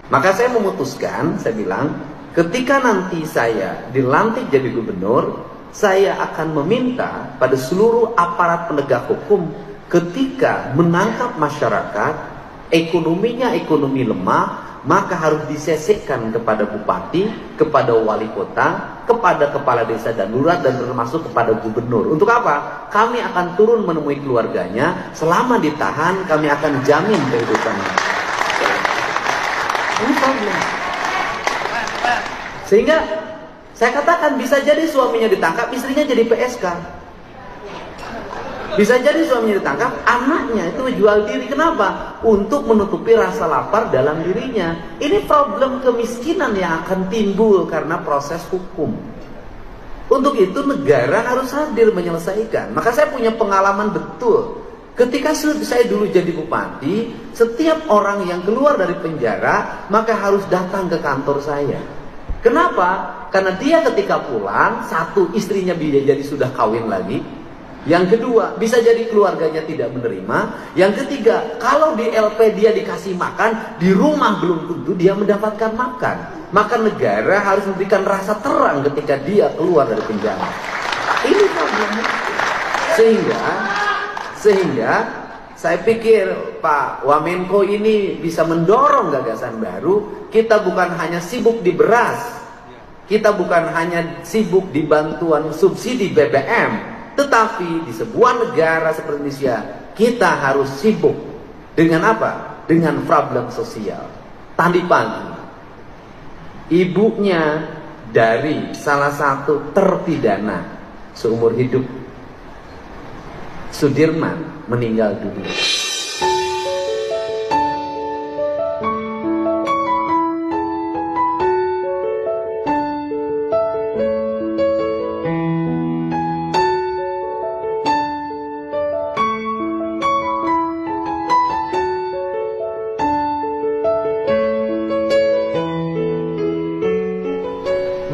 Maka saya memutuskan, saya bilang, ketika nanti saya dilantik jadi gubernur, saya akan meminta pada seluruh aparat penegak hukum ketika menangkap masyarakat, ekonominya ekonomi lemah, maka harus disesekkan kepada bupati, kepada wali kota, kepada kepala desa darurat, dan termasuk kepada gubernur. Untuk apa? Kami akan turun menemui keluarganya, selama ditahan kami akan jamin kehidupannya. Ini problem. Sehingga saya katakan bisa jadi suaminya ditangkap, istrinya jadi PSK. Bisa jadi suaminya ditangkap, anaknya itu jual diri. Kenapa? Untuk menutupi rasa lapar dalam dirinya. Ini problem kemiskinan yang akan timbul karena proses hukum. Untuk itu negara harus hadir menyelesaikan. Maka saya punya pengalaman betul. Ketika saya dulu jadi bupati, setiap orang yang keluar dari penjara maka harus datang ke kantor saya. Kenapa? Karena dia ketika pulang, satu, istrinya bisa jadi sudah kawin lagi. Yang kedua, bisa jadi keluarganya tidak menerima. Yang ketiga, kalau di LP dia dikasih makan, di rumah belum tentu dia mendapatkan makan. Maka negara harus memberikan rasa terang ketika dia keluar dari penjara. Ini problemnya. Sehingga saya pikir Pak Wamenko ini bisa mendorong gagasan baru. Kita bukan hanya sibuk di beras, kita bukan hanya sibuk di bantuan subsidi BBM, tetapi di sebuah negara seperti Indonesia kita harus sibuk dengan apa? Dengan problem sosial. Tadi pagi ibunya dari salah satu terpidana seumur hidup, Sudirman, meninggal dunia.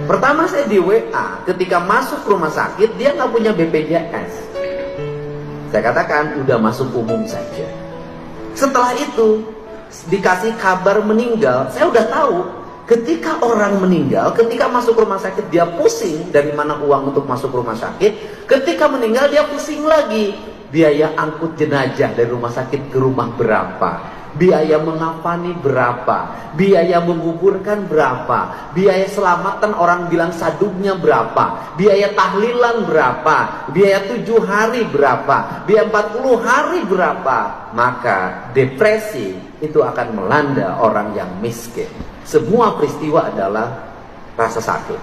Pertama saya di WA, ketika masuk rumah sakit dia nggak punya BPJS. Saya katakan udah masuk umum saja. Setelah itu dikasih kabar meninggal, saya udah tahu ketika orang meninggal, ketika masuk rumah sakit dia pusing dari mana uang untuk masuk rumah sakit. Ketika meninggal dia pusing lagi, biaya angkut jenazah dari rumah sakit ke rumah berapa, biaya mengafani berapa, biaya menguburkan berapa, biaya selamatan orang bilang sadungnya berapa, biaya tahlilan berapa, biaya 7 hari berapa, biaya 40 hari berapa. Maka depresi itu akan melanda orang yang miskin. Semua peristiwa adalah rasa sakit.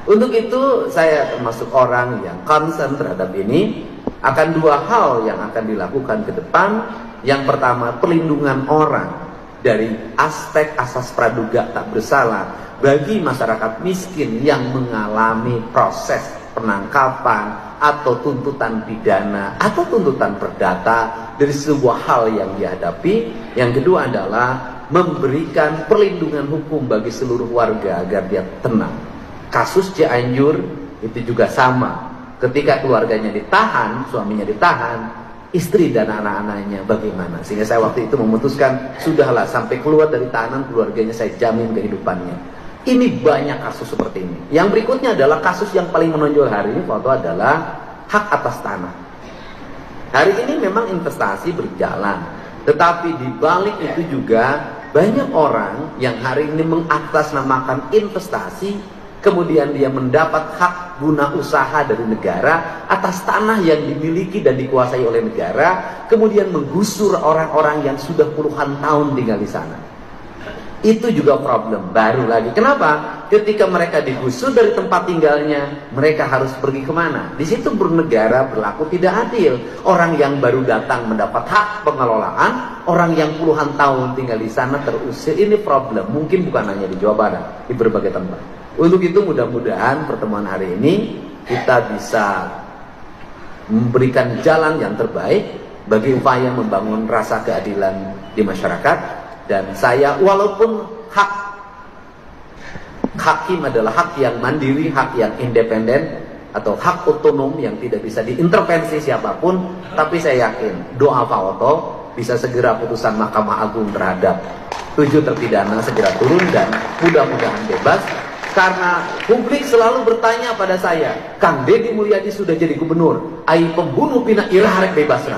Untuk itu saya termasuk orang yang concern terhadap ini. Akan dua hal yang akan dilakukan ke depan. Yang pertama, perlindungan orang dari aspek asas praduga tak bersalah bagi masyarakat miskin yang mengalami proses penangkapan atau tuntutan pidana atau tuntutan perdata dari sebuah hal yang dihadapi. Yang kedua adalah memberikan perlindungan hukum bagi seluruh warga agar dia tenang. Kasus Cianjur itu juga sama. Ketika keluarganya ditahan, suaminya ditahan, istri dan anak-anaknya bagaimana? Sehingga saya waktu itu memutuskan, sudahlah sampai keluar dari tahanan keluarganya saya jamin kehidupannya. Ini banyak kasus seperti ini. Yang berikutnya adalah kasus yang paling menonjol hari ini, foto adalah hak atas tanah. Hari ini memang investasi berjalan, tetapi di balik itu juga banyak orang yang hari ini mengatasnamakan investasi, kemudian dia mendapat hak guna usaha dari negara atas tanah yang dimiliki dan dikuasai oleh negara, kemudian menggusur orang-orang yang sudah puluhan tahun tinggal di sana. Itu juga problem baru lagi. Kenapa? Ketika mereka digusur dari tempat tinggalnya, mereka harus pergi kemana? Di situ bernegara berlaku tidak adil. Orang yang baru datang mendapat hak pengelolaan, orang yang puluhan tahun tinggal di sana terusir. Ini problem. Mungkin bukan hanya di Jawa Barat, di berbagai tempat. Untuk itu mudah-mudahan pertemuan hari ini kita bisa memberikan jalan yang terbaik bagi upaya membangun rasa keadilan di masyarakat. Dan saya, walaupun hak hakim adalah hak yang mandiri, hak yang independen, atau hak otonom yang tidak bisa diintervensi siapapun, tapi saya yakin doa Pak Oto bisa segera putusan Mahkamah Agung terhadap 7 terpidana segera turun dan mudah-mudahan bebas. Karena publik selalu bertanya pada saya, Kang Deddy Mulyadi sudah jadi gubernur, ai pembunuh pina irah rek bebas.